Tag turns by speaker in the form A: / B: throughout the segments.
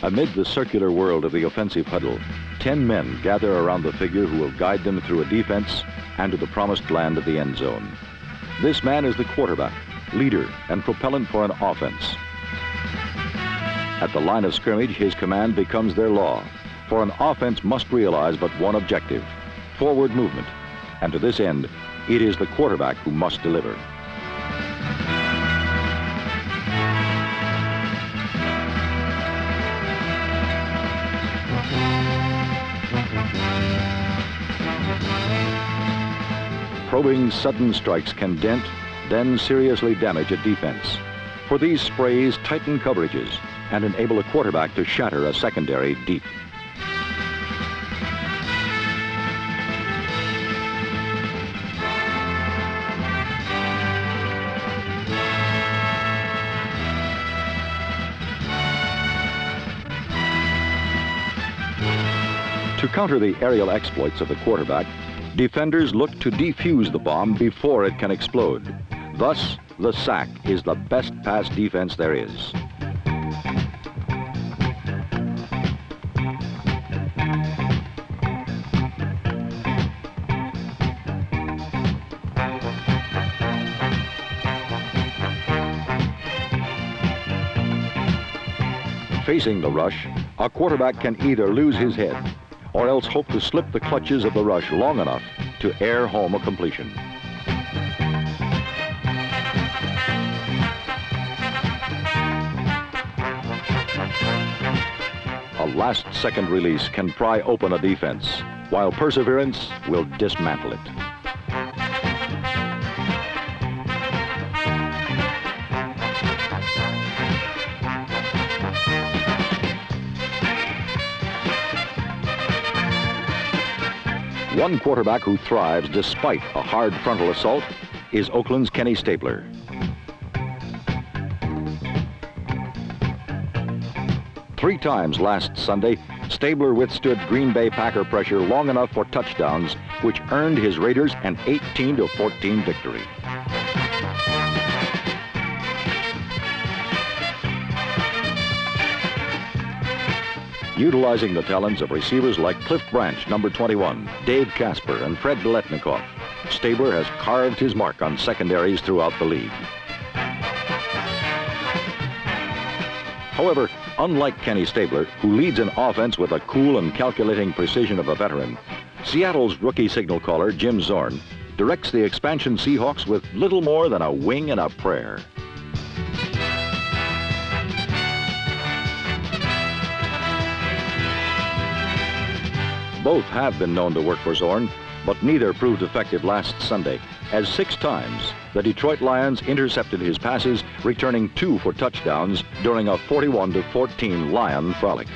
A: Amid the circular world of the offensive huddle, 10 men gather around the figure who will guide them through a defense and to the promised land of the end zone. This man is the quarterback, leader, and propellant for an offense. At the line of scrimmage, his command becomes their law, for an offense must realize but one objective: forward movement. And to this end, it is the quarterback who must deliver. Probing sudden strikes can dent, then seriously damage a defense. For these sprays tighten coverages and enable a quarterback to shatter a secondary deep. To counter the aerial exploits of the quarterback, defenders look to defuse the bomb before it can explode. Thus, the sack is the best pass defense there is. Facing the rush, a quarterback can either lose his head or else hope to slip the clutches of the rush long enough to air home a completion. A last-second release can pry open a defense, while perseverance will dismantle it. One quarterback who thrives despite a hard frontal assault is Oakland's Kenny Stabler. Three times last Sunday, Stabler withstood Green Bay Packer pressure long enough for touchdowns, which earned his Raiders an 18-14 victory. Utilizing the talents of receivers like Cliff Branch, number 21, Dave Casper, and Fred Biletnikoff, Stabler has carved his mark on secondaries throughout the league. However, unlike Kenny Stabler, who leads an offense with a cool and calculating precision of a veteran, Seattle's rookie signal caller, Jim Zorn, directs the expansion Seahawks with little more than a wing and a prayer. Both have been known to work for Zorn, but neither proved effective last Sunday, as 6 times the Detroit Lions intercepted his passes, returning 2 for touchdowns during a 41-14 Lion frolic.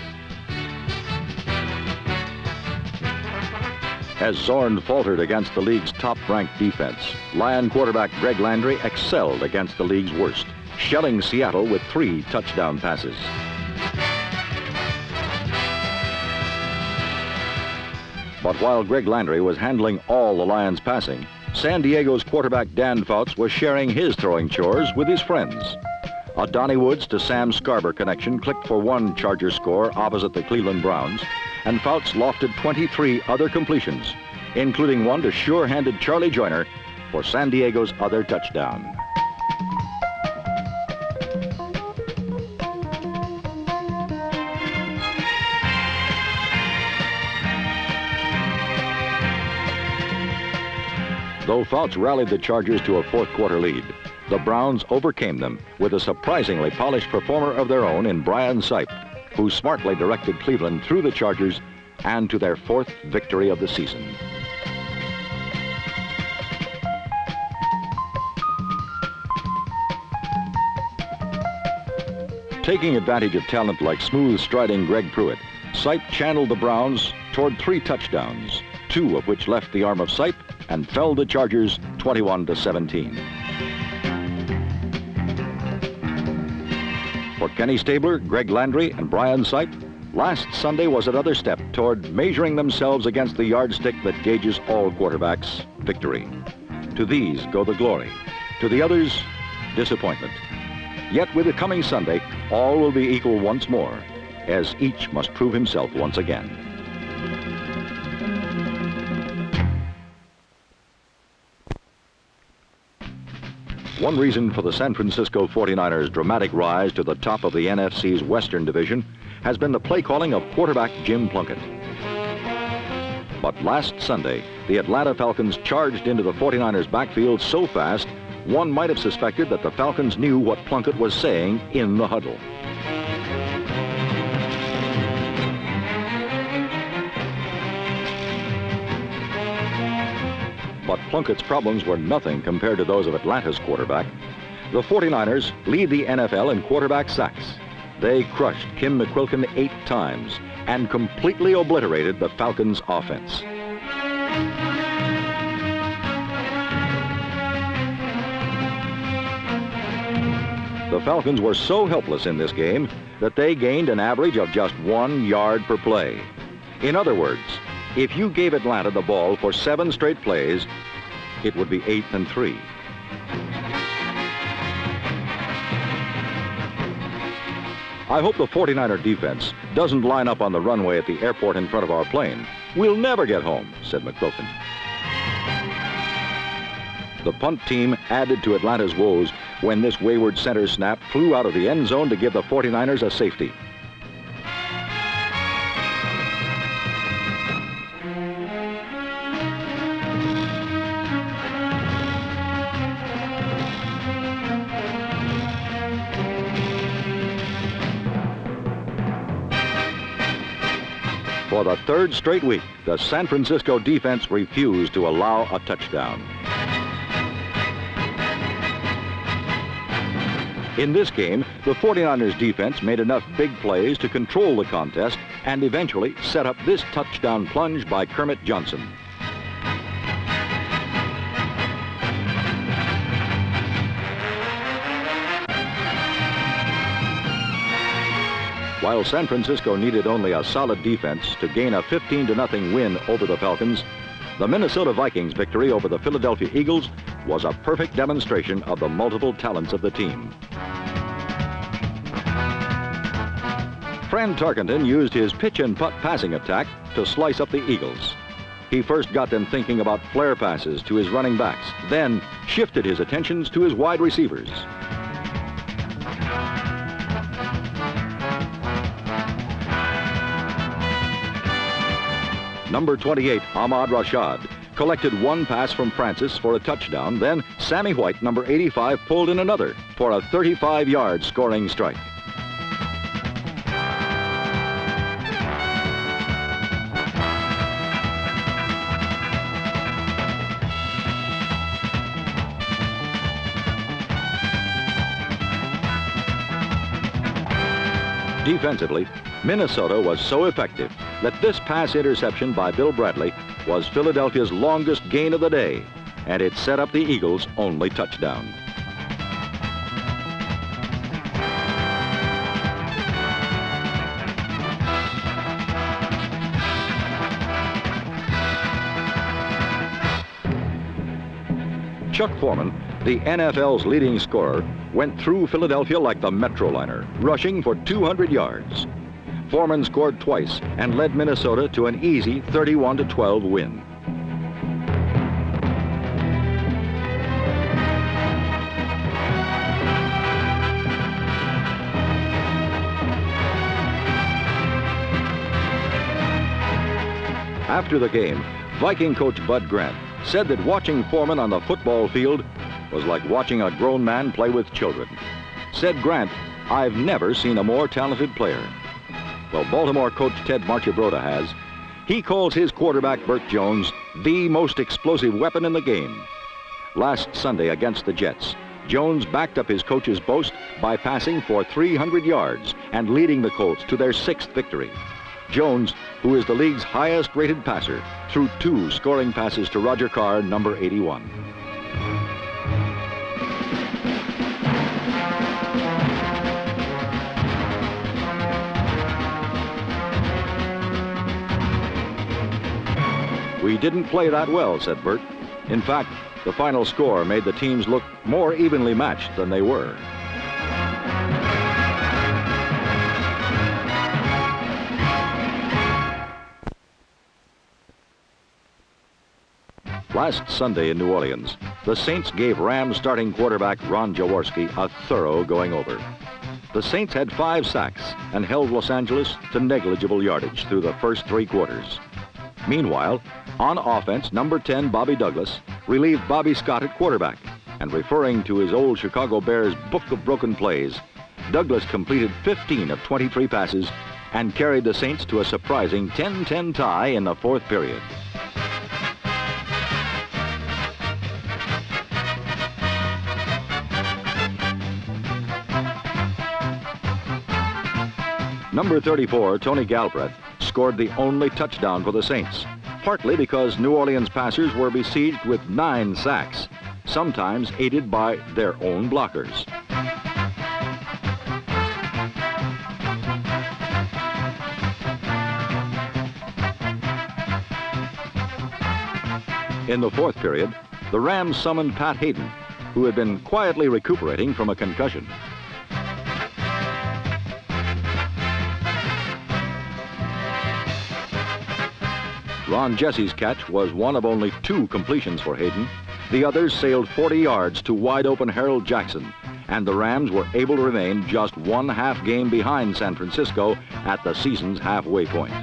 A: As Zorn faltered against the league's top-ranked defense, Lion quarterback Greg Landry excelled against the league's worst, shelling Seattle with 3 touchdown passes. But while Greg Landry was handling all the Lions' passing, San Diego's quarterback Dan Fouts was sharing his throwing chores with his friends. A Donnie Woods to Sam Scarber connection clicked for 1 Charger score opposite the Cleveland Browns, and Fouts lofted 23 other completions, including one to sure-handed Charlie Joyner for San Diego's other touchdown. Though Fouts rallied the Chargers to a 4th quarter lead, the Browns overcame them with a surprisingly polished performer of their own in Brian Sipe, who smartly directed Cleveland through the Chargers and to their 4th victory of the season. Taking advantage of talent like smooth-striding Greg Pruitt, Sipe channeled the Browns toward 3 touchdowns, 2 of which left the arm of Sipe and felled the Chargers 21-17. For Kenny Stabler, Greg Landry, and Brian Sipe, last Sunday was another step toward measuring themselves against the yardstick that gauges all quarterbacks, victory. To these go the glory. To the others, disappointment. Yet with the coming Sunday, all will be equal once more. as each must prove himself once again. One reason for the San Francisco 49ers' dramatic rise to the top of the NFC's Western Division has been the play calling of quarterback Jim Plunkett. But last Sunday, the Atlanta Falcons charged into the 49ers' backfield so fast, one might have suspected that the Falcons knew what Plunkett was saying in the huddle. But Plunkett's problems were nothing compared to those of Atlanta's quarterback. The 49ers lead the NFL in quarterback sacks. They crushed Kim McQuilkin 8 times and completely obliterated the Falcons' offense. The Falcons were so helpless in this game that they gained an average of just 1 yard per play. In other words, if you gave Atlanta the ball for 7 straight plays, it would be 8th and 3. I hope the 49er defense doesn't line up on the runway at the airport in front of our plane. We'll never get home, said McQuilkin. The punt team added to Atlanta's woes when this wayward center snap flew out of the end zone to give the 49ers a safety. For the 3rd straight week, the San Francisco defense refused to allow a touchdown. In this game, the 49ers defense made enough big plays to control the contest and eventually set up this touchdown plunge by Kermit Johnson. While San Francisco needed only a solid defense to gain a 15-0 win over the Falcons, the Minnesota Vikings' victory over the Philadelphia Eagles was a perfect demonstration of the multiple talents of the team. Fran Tarkenton used his pitch and putt passing attack to slice up the Eagles. He first got them thinking about flare passes to his running backs, then shifted his attentions to his wide receivers. Number 28, Ahmad Rashad, collected 1 pass from Francis for a touchdown. Then Sammy White, number 85, pulled in another for a 35-yard scoring strike. Defensively, Minnesota was so effective that this pass interception by Bill Bradley was Philadelphia's longest gain of the day, and it set up the Eagles' only touchdown. Chuck Foreman, the NFL's leading scorer, went through Philadelphia like the Metroliner, rushing for 200 yards. Foreman scored twice and led Minnesota to an easy 31-12 win. After the game, Viking coach Bud Grant said that watching Foreman on the football field was like watching a grown man play with children. Said Grant, "I've never seen a more talented player." Well, Baltimore coach Ted Marchibroda has. He calls his quarterback, Burt Jones, the most explosive weapon in the game. Last Sunday against the Jets, Jones backed up his coach's boast by passing for 300 yards and leading the Colts to their 6th victory. Jones, who is the league's highest-rated passer, threw 2 scoring passes to Roger Carr, number 81. "We didn't play that well," said Burt. In fact, the final score made the teams look more evenly matched than they were. Last Sunday in New Orleans, the Saints gave Rams starting quarterback Ron Jaworski a thorough going-over. The Saints had 5 sacks and held Los Angeles to negligible yardage through the first 3 quarters. Meanwhile, on offense, number 10, Bobby Douglas, relieved Bobby Scott at quarterback. And referring to his old Chicago Bears book of broken plays, Douglas completed 15 of 23 passes and carried the Saints to a surprising 10-10 tie in the 4th period. Number 34, Tony Galbraith, scored the only touchdown for the Saints, partly because New Orleans passers were besieged with 9 sacks, sometimes aided by their own blockers. In the 4th period, the Rams summoned Pat Hayden, who had been quietly recuperating from a concussion. Ron Jesse's catch was one of only 2 completions for Hayden. The others sailed 40 yards to wide-open Harold Jackson, and the Rams were able to remain just 1 half game behind San Francisco at the season's halfway point.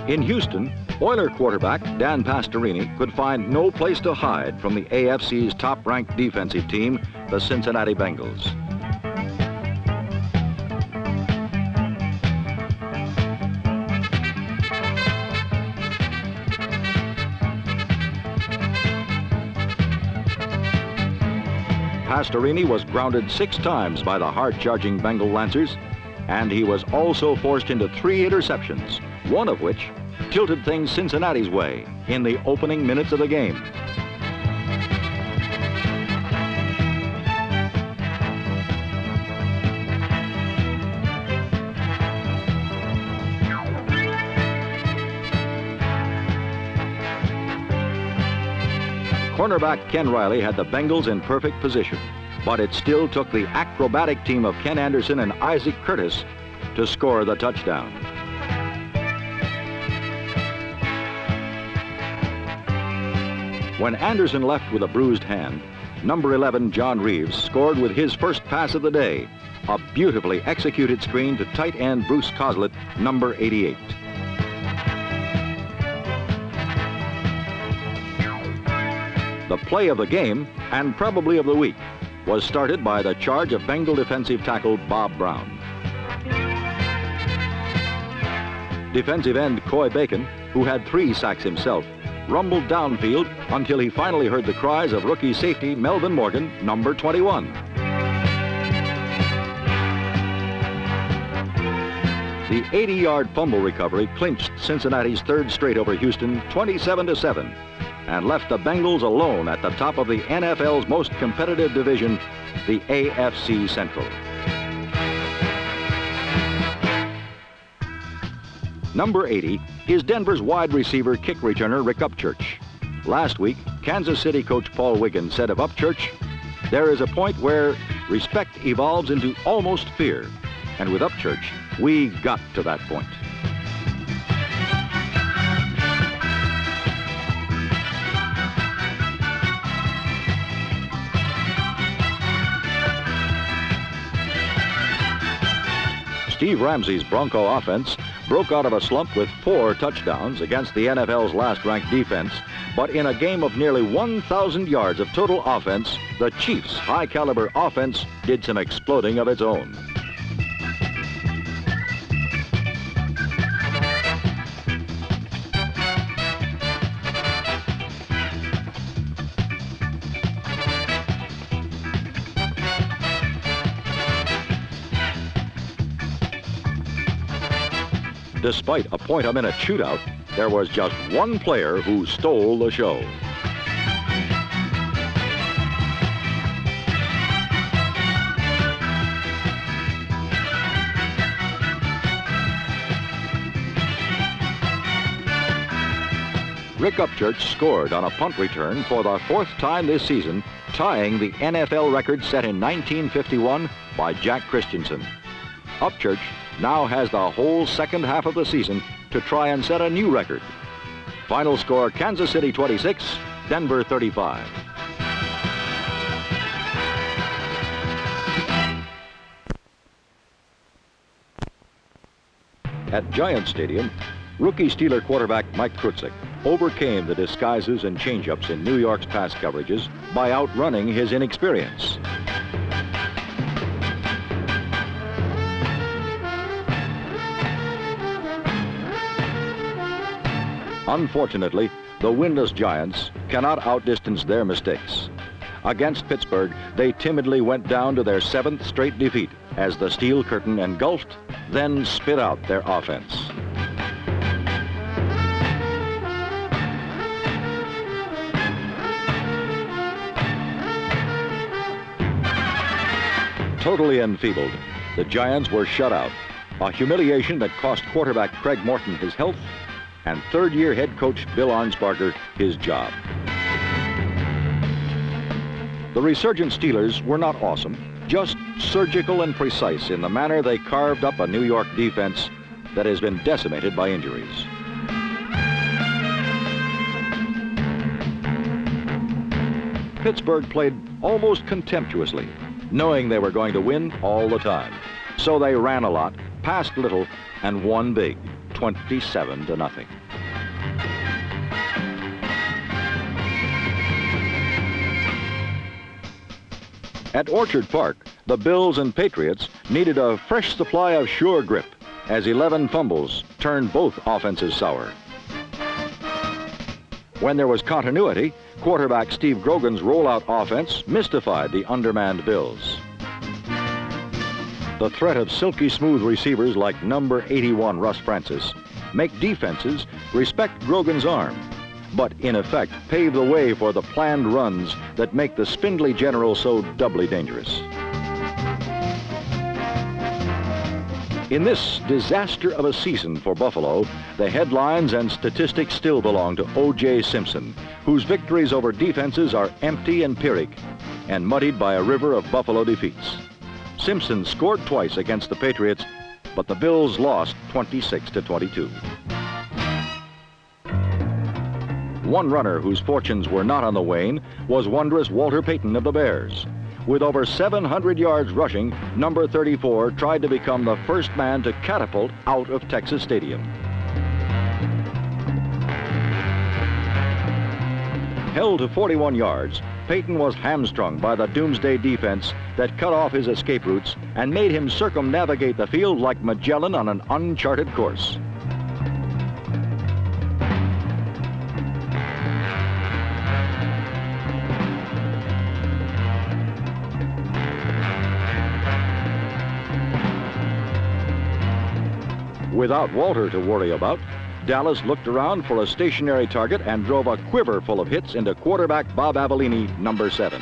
A: In Houston, Oiler quarterback Dan Pastorini could find no place to hide from the AFC's top-ranked defensive team, the Cincinnati Bengals. Pastorini was grounded 6 times by the hard-charging Bengal Lancers, and he was also forced into 3 interceptions, one of which tilted things Cincinnati's way in the opening minutes of the game. Cornerback Ken Riley had the Bengals in perfect position, but it still took the acrobatic team of Ken Anderson and Isaac Curtis to score the touchdown. When Anderson left with a bruised hand, number 11, John Reeves, scored with his first pass of the day, a beautifully executed screen to tight end Bruce Coslett, number 88. The play of the game, and probably of the week, was started by the charge of Bengal defensive tackle Bob Brown. Defensive end Coy Bacon, who had 3 sacks himself, rumbled downfield until he finally heard the cries of rookie safety Melvin Morgan, number 21. The 80-yard fumble recovery clinched Cincinnati's 3rd straight over Houston, 27-7, and left the Bengals alone at the top of the NFL's most competitive division, the AFC Central. Number 80 is Denver's wide receiver kick returner Rick Upchurch. Last week, Kansas City coach Paul Wiggins said of Upchurch, "There is a point where respect evolves into almost fear. And with Upchurch, we got to that point." Steve Ramsey's Bronco offense broke out of a slump with 4 touchdowns against the NFL's last-ranked defense, but in a game of nearly 1,000 yards of total offense, the Chiefs' high-caliber offense did some exploding of its own. Despite a point-a-minute shootout, there was just one player who stole the show. Rick Upchurch scored on a punt return for the fourth time this season, tying the NFL record set in 1951 by Jack Christensen. Upchurch now has the whole second half of the season to try and set a new record. Final score, Kansas City 26, Denver 35. At Giant Stadium, rookie Steeler quarterback Mike Kruczek overcame the disguises and change-ups in New York's pass coverages by outrunning his inexperience. Unfortunately, the winless Giants cannot outdistance their mistakes. Against Pittsburgh, they timidly went down to their seventh straight defeat as the steel curtain engulfed, then spit out their offense. Totally enfeebled, the Giants were shut out, a humiliation that cost quarterback Craig Morton his health and third-year head coach Bill Arnsparger his job. The resurgent Steelers were not awesome, just surgical and precise in the manner they carved up a New York defense that has been decimated by injuries. Pittsburgh played almost contemptuously, knowing they were going to win all the time. So they ran a lot, passed little, and won big, 27-0. At Orchard Park, the Bills and Patriots needed a fresh supply of sure grip as 11 fumbles turned both offenses sour. When there was continuity, quarterback Steve Grogan's rollout offense mystified the undermanned Bills. The threat of silky smooth receivers like number 81 Russ Francis make defenses respect Grogan's arm, but in effect pave the way for the planned runs that make the spindly general so doubly dangerous. In this disaster of a season for Buffalo, the headlines and statistics still belong to O.J. Simpson, whose victories over defenses are empty and Pyrrhic and muddied by a river of Buffalo defeats. Simpson scored twice against the Patriots, but the Bills lost 26-22. One runner whose fortunes were not on the wane was wondrous Walter Payton of the Bears. With over 700 yards rushing, number 34 tried to become the first man to catapult out of Texas Stadium. Held to 41 yards, Payton was hamstrung by the doomsday defense that cut off his escape routes and made him circumnavigate the field like Magellan on an uncharted course. Without Walter to worry about, Dallas looked around for a stationary target and drove a quiver full of hits into quarterback Bob Avellini, number 7.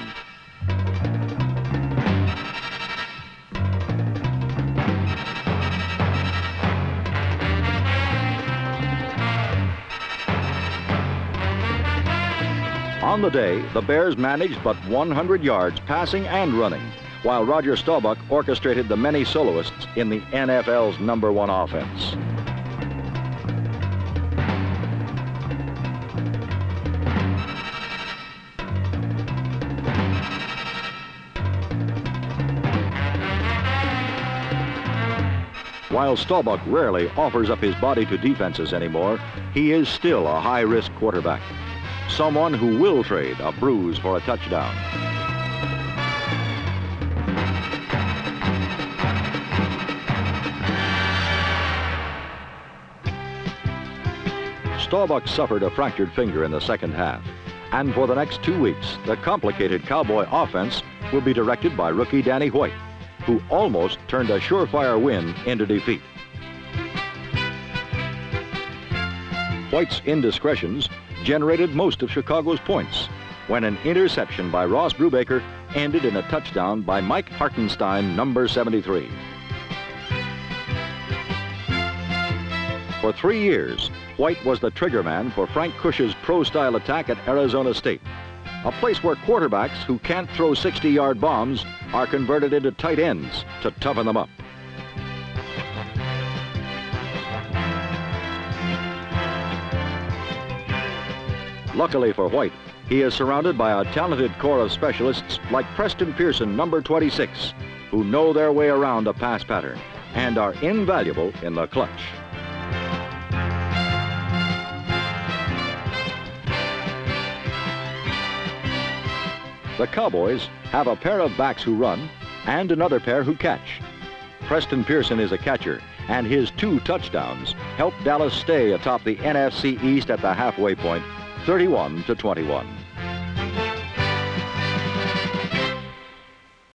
A: On the day, the Bears managed but 100 yards passing and running, while Roger Staubach orchestrated the many soloists in the NFL's number 1 offense. While Staubach rarely offers up his body to defenses anymore, he is still a high-risk quarterback, someone who will trade a bruise for a touchdown. Staubach suffered a fractured finger in the second half, and for the next 2 weeks, the complicated Cowboy offense will be directed by rookie Danny White, who almost turned a surefire win into defeat. White's indiscretions generated most of Chicago's points when an interception by Ross Brubaker ended in a touchdown by Mike Hartenstein, number 73. For 3 years, White was the trigger man for Frank Cush's pro-style attack at Arizona State, a place where quarterbacks who can't throw 60-yard bombs are converted into tight ends to toughen them up. Luckily for White, he is surrounded by a talented corps of specialists like Preston Pearson, number 26, who know their way around a pass pattern and are invaluable in the clutch. The Cowboys have a pair of backs who run and another pair who catch. Preston Pearson is a catcher, and his 2 touchdowns helped Dallas stay atop the NFC East at the halfway point, 31-21.